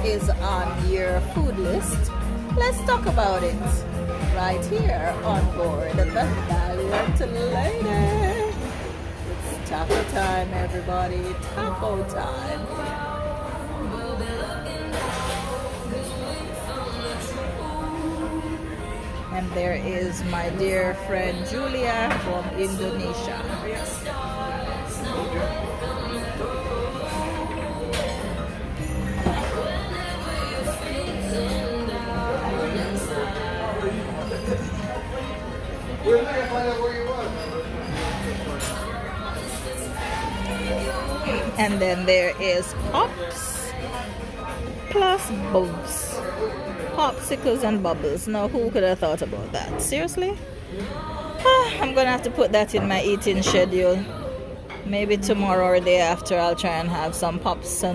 is on your food list, let's talk about it right here on board the Valiant Lady. It's taco time, everybody. Taco time. And there is my dear friend Julia from Indonesia. And then there is Pops plus Bubs. Popsicles and bubbles. Now, who could have thought about that? Seriously? I'm gonna have to put that in my eating schedule. Maybe tomorrow or the day after I'll try and have some pops and